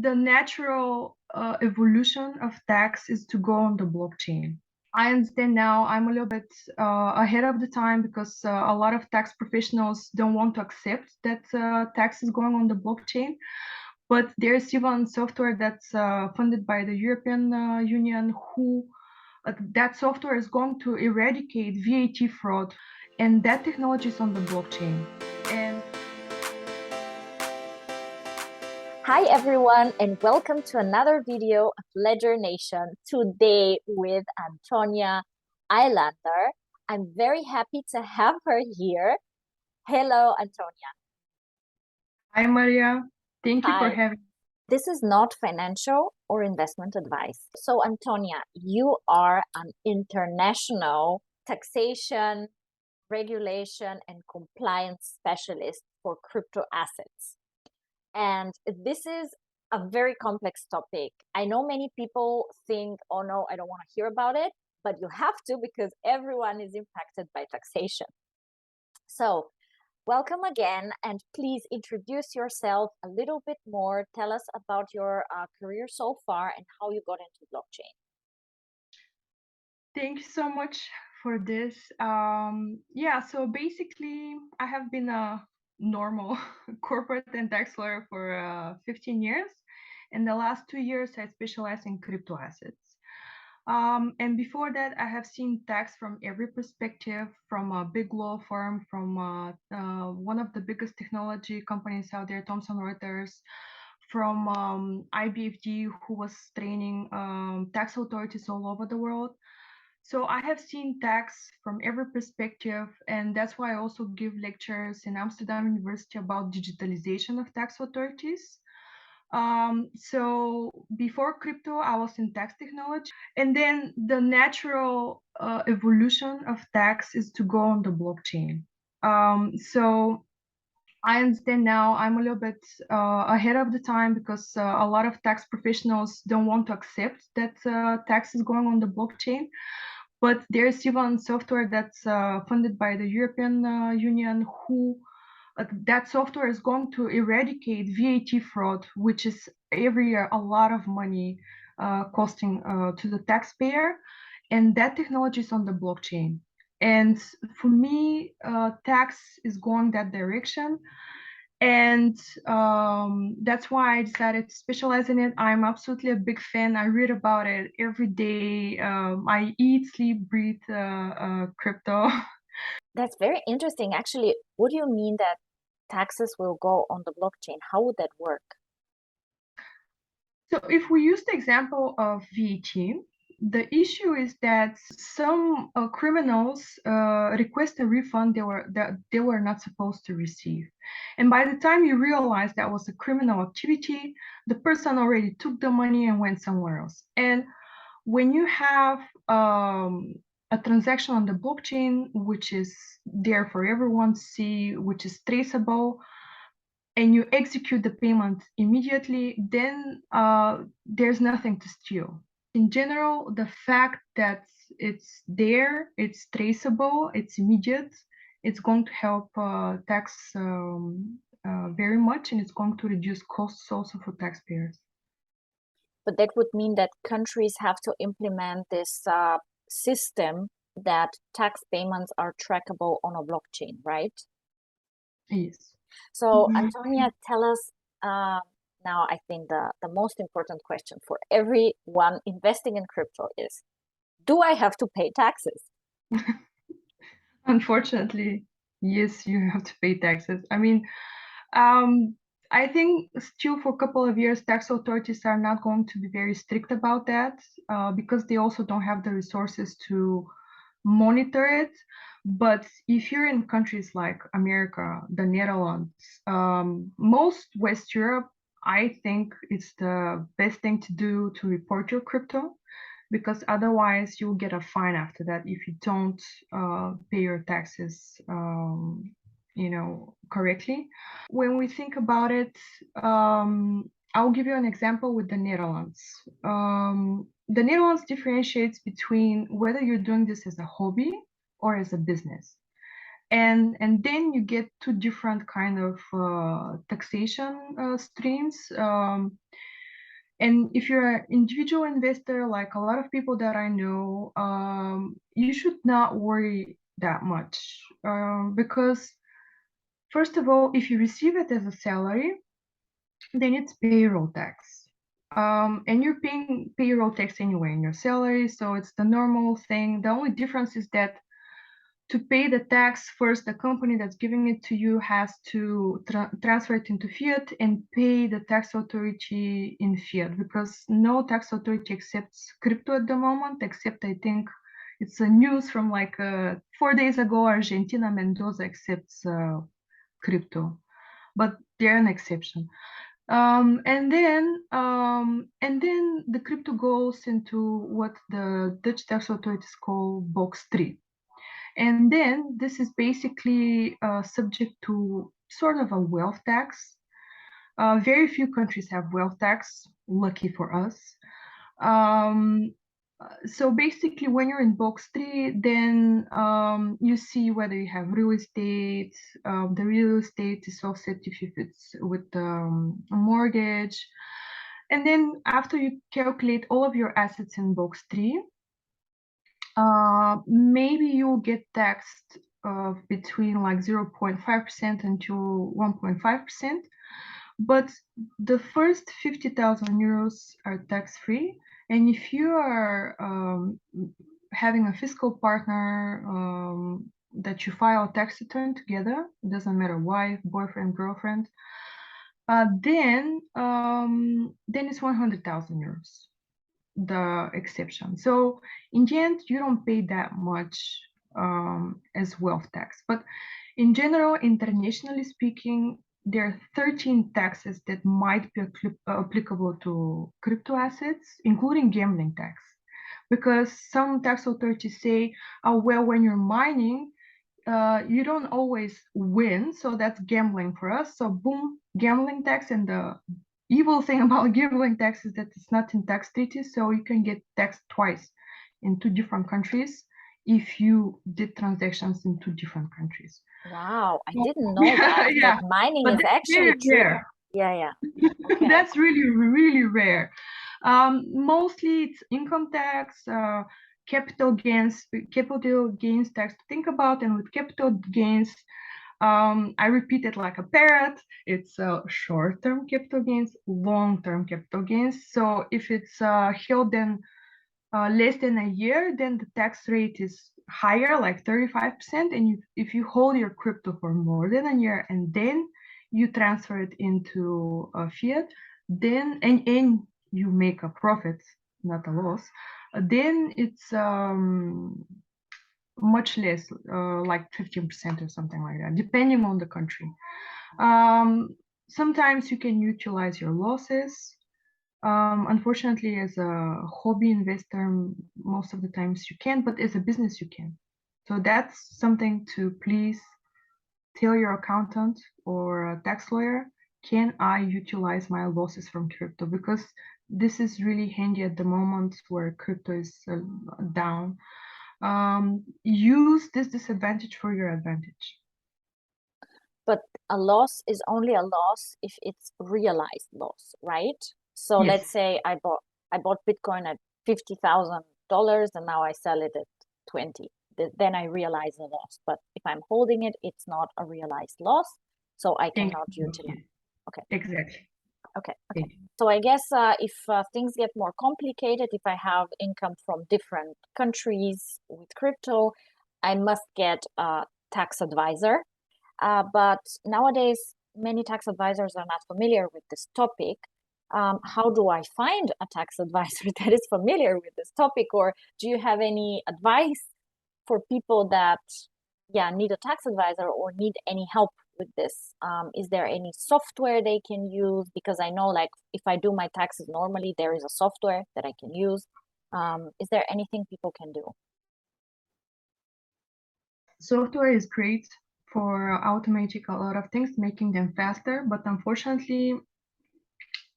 the natural evolution of tax is to go on the blockchain. I understand now I'm a little bit ahead of the time because a lot of tax professionals don't want to accept that tax is going on the blockchain. But there's even software that's funded by the European Union who that software is going to eradicate VAT fraud, and that technology is on the blockchain. And Hi everyone, and welcome to another video of Ledger Nation. Today with Antonia Eilander. I'm very happy to have her here. Hello, Antonia. Hi, Maria. Thank you for Hi. having me. This is not financial or investment advice. So, Antonia, you are an international taxation, regulation, and compliance specialist for crypto assets. And this is a very complex topic. I know many people think, oh no, I don't want to hear about it, but you have to because everyone is impacted by taxation. So welcome again, and please introduce yourself a little bit more. Tell us about your career so far and how you got into blockchain. Thank you so much for this. Yeah, so basically, I have been a normal corporate and tax lawyer for 15 years. In the last 2 years, I specialize in crypto assets. And before that, I have seen tax from every perspective, from a big law firm, from one of the biggest technology companies out there, Thomson Reuters, from IBFD, who was training tax authorities all over the world. So I have seen tax from every perspective, and that's why I also give lectures in Amsterdam University about digitalization of tax authorities. So before crypto, I was in tax technology, and then the natural evolution of tax is to go on the blockchain. So I understand now I'm a little bit ahead of the time because a lot of tax professionals don't want to accept that tax is going on the blockchain. But there's even software that's funded by the European Union who that software is going to eradicate VAT fraud, which is every year a lot of money costing to the taxpayer. And that technology is on the blockchain. And for me, tax is going that direction. And that's why I decided to specialize in it. I'm absolutely a big fan. I read about it every day. I eat, sleep, breathe crypto. That's very interesting. Actually, what do you mean that taxes will go on the blockchain? How would that work? So if we use the example of VAT, the issue is that some criminals request a refund that they were not supposed to receive. And by the time you realize that was a criminal activity, the person already took the money and went somewhere else. And when you have a transaction on the blockchain, which is there for everyone to see, which is traceable, and you execute the payment immediately, then there's nothing to steal. In general, the fact that it's there, it's traceable, it's immediate, it's going to help tax very much, and it's going to reduce costs also for taxpayers. But that would mean that countries have to implement this system that tax payments are trackable on a blockchain, right? Yes. So, Antonia, tell us now, I think the most important question for everyone investing in crypto is, do I have to pay taxes? Unfortunately, yes, you have to pay taxes. I mean, I think still for a couple of years, tax authorities are not going to be very strict about that because they also don't have the resources to monitor it. But if you're in countries like America, the Netherlands, most West Europe, I think it's the best thing to do to report your crypto, because otherwise you'll get a fine after that if you don't pay your taxes correctly. When we think about it, I'll give you an example with the Netherlands. The Netherlands differentiates between whether you're doing this as a hobby or as a business. And then you get two different kind of taxation streams. And if you're an individual investor, like a lot of people that I know, you should not worry that much, because first of all, if you receive it as a salary, then it's payroll tax. And you're paying payroll tax anyway in your salary, so it's the normal thing. The only difference is that to pay the tax first, the company that's giving it to you has to transfer it into fiat and pay the tax authority in fiat, because no tax authority accepts crypto at the moment, except I think it's a news from like 4 days ago, Argentina, Mendoza accepts crypto, but they're an exception. And then the crypto goes into what the Dutch tax authorities call box 3. And then this is basically subject to sort of a wealth tax. Very few countries have wealth tax, lucky for us. So basically, when you're in box 3, then you see whether you have real estate. The real estate is offset if it's with a mortgage. And then after you calculate all of your assets in box 3, maybe you'll get taxed between like 0.5% until 1.5%. But the first 50,000 euros are tax-free. And if you are having a fiscal partner that you file a tax return together, it doesn't matter wife, boyfriend, girlfriend, then it's 100,000 euros, the exception. So in the end, you don't pay that much as wealth tax. But in general, internationally speaking, there are 13 taxes that might be applicable to crypto assets, including gambling tax. Because some tax authorities say, oh, well, when you're mining, you don't always win, so that's gambling for us. So boom, gambling tax. And the evil thing about gambling tax is that it's not in tax treaty, so you can get taxed twice in 2 different countries if you did transactions in 2 different countries. Wow, I didn't know that. Yeah, That mining but is that's actually very true. rare. Yeah. Okay. That's really, really rare. Mostly it's income tax, capital gains tax to think about. And with capital gains, I repeat it like a parrot. It's short-term capital gains, long-term capital gains. So if it's held in less than a year, then the tax rate is higher, like 35%. And if you hold your crypto for more than a year and then you transfer it into fiat, then and you make a profit, not a loss, then it's much less, like 15% or something like that, depending on the country. Sometimes you can utilize your losses. Unfortunately, as a hobby investor, most of the times you can, but as a business, you can. So that's something to please tell your accountant or a tax lawyer. Can I utilize my losses from crypto? Because this is really handy at the moment where crypto is down. Use this disadvantage for your advantage. But a loss is only a loss if it's realized loss, right? So Yes. let's say I bought Bitcoin at $50,000 and now I sell it at 20. Then I realize the loss. But if I'm holding it, it's not a realized loss, so I cannot utilize. Okay. Exactly. Okay. So I guess if things get more complicated, if I have income from different countries with crypto, I must get a tax advisor. But nowadays, many tax advisors are not familiar with this topic. How do I find a tax advisor that is familiar with this topic? Or do you have any advice for people that need a tax advisor or need any help with this? Is there any software they can use? Because I know, like, if I do my taxes normally, there is a software that I can use. Is there anything people can do? Software is great for automating a lot of things, making them faster. But unfortunately,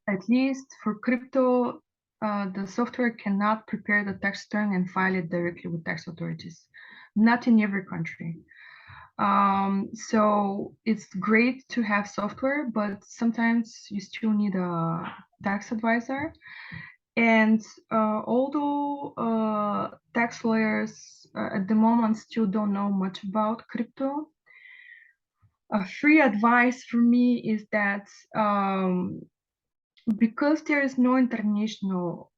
at least for crypto, the software cannot prepare the tax return and file it directly with tax authorities. Not in every country. So it's great to have software, but sometimes you still need a tax advisor. And although tax lawyers at the moment still don't know much about crypto, a free advice for me is that because there is no international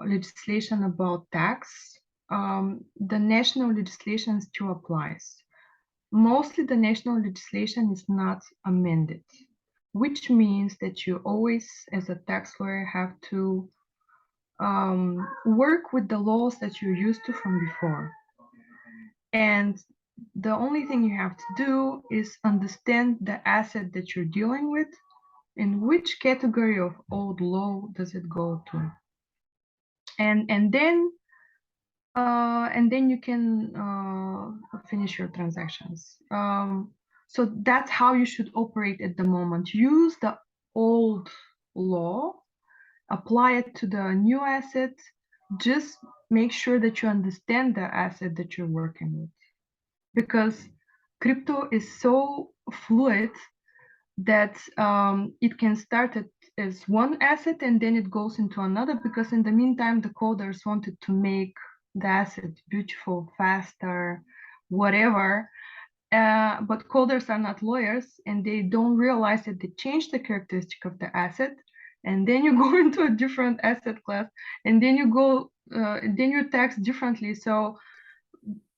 legislation about tax, the national legislation still applies. Mostly the national legislation is not amended, which means that you always, as a tax lawyer, have to work with the laws that you're used to from before. And the only thing you have to do is understand the asset that you're dealing with and which category of old law does it go to. And then you can finish your transactions. So that's how you should operate at the moment. Use the old law, apply it to the new asset. Just make sure that you understand the asset that you're working with, because crypto is so fluid that it can start as one asset and then it goes into another, because in the meantime the coders wanted to make the asset beautiful, faster, whatever, but coders are not lawyers and they don't realize that they change the characteristic of the asset, and then you go into a different asset class, and then you're taxed differently. So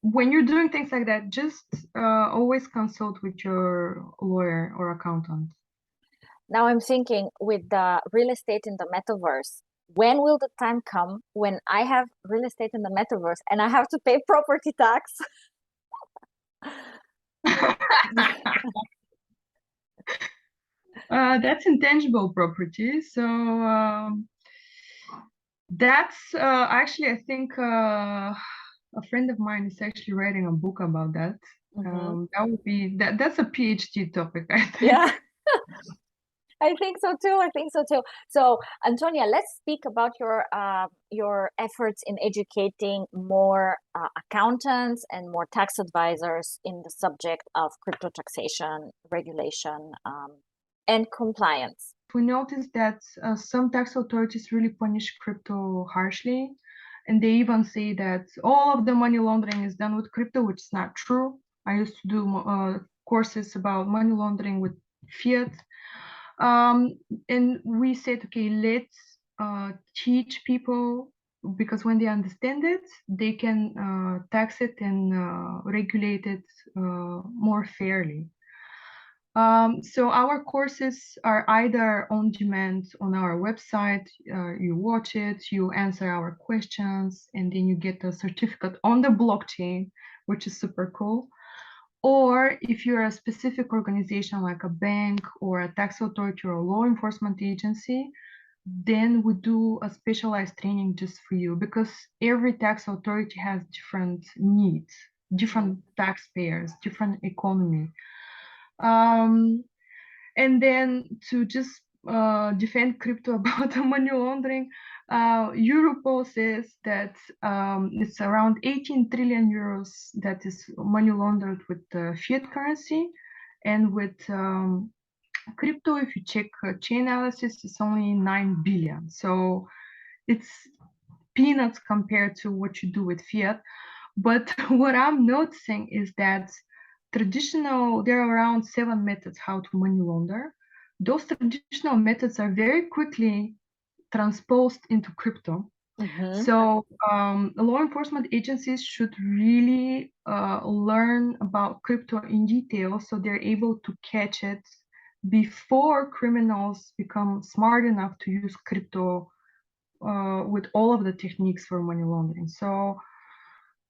when you're doing things like that, just always consult with your lawyer or accountant. Now I'm thinking, with the real estate in the metaverse, when will the time come when I have real estate in the metaverse and I have to pay property tax? That's intangible property. So that's actually, I think a friend of mine is actually writing a book about that. That would be that's a PhD topic, I think. Yeah. I think so too. I think so too. So, Antonia, let's speak about your efforts in educating more accountants and more tax advisors in the subject of crypto taxation, regulation, and compliance. We noticed that some tax authorities really punish crypto harshly, and they even say that all of the money laundering is done with crypto, which is not true. I used to do courses about money laundering with fiat. And we said, okay, let's teach people, because when they understand it, they can tax it and regulate it more fairly. So our courses are either on demand on our website, you watch it, you answer our questions, and then you get a certificate on the blockchain, which is super cool. Or if you're a specific organization like a bank or a tax authority or a law enforcement agency, then we do a specialized training just for you, because every tax authority has different needs, different taxpayers, different economy. And then to just defend crypto about the money laundering, Europol says that it's around 18 trillion euros that is money laundered with fiat currency, and with crypto, if you check chain analysis, it's only 9 billion. So it's peanuts compared to what you do with fiat. But what I'm noticing is that there are around 7 methods how to money launder. Those traditional methods are very quickly transposed into crypto. So law enforcement agencies should really learn about crypto in detail, so they're able to catch it before criminals become smart enough to use crypto with all of the techniques for money laundering. So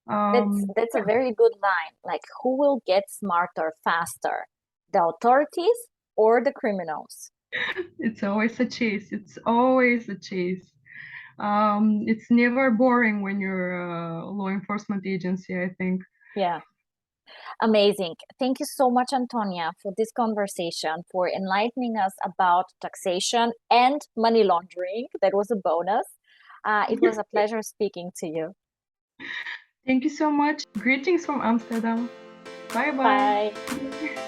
that's a very good line. Like, who will get smarter faster, the authorities or the criminals? It's always a chase. It's always a chase. It's never boring when you're a law enforcement agency, I think. Yeah. Amazing. Thank you so much, Antonia, for this conversation, for enlightening us about taxation and money laundering. That was a bonus. It was a pleasure speaking to you. Thank you so much. Greetings from Amsterdam. Bye bye. Bye.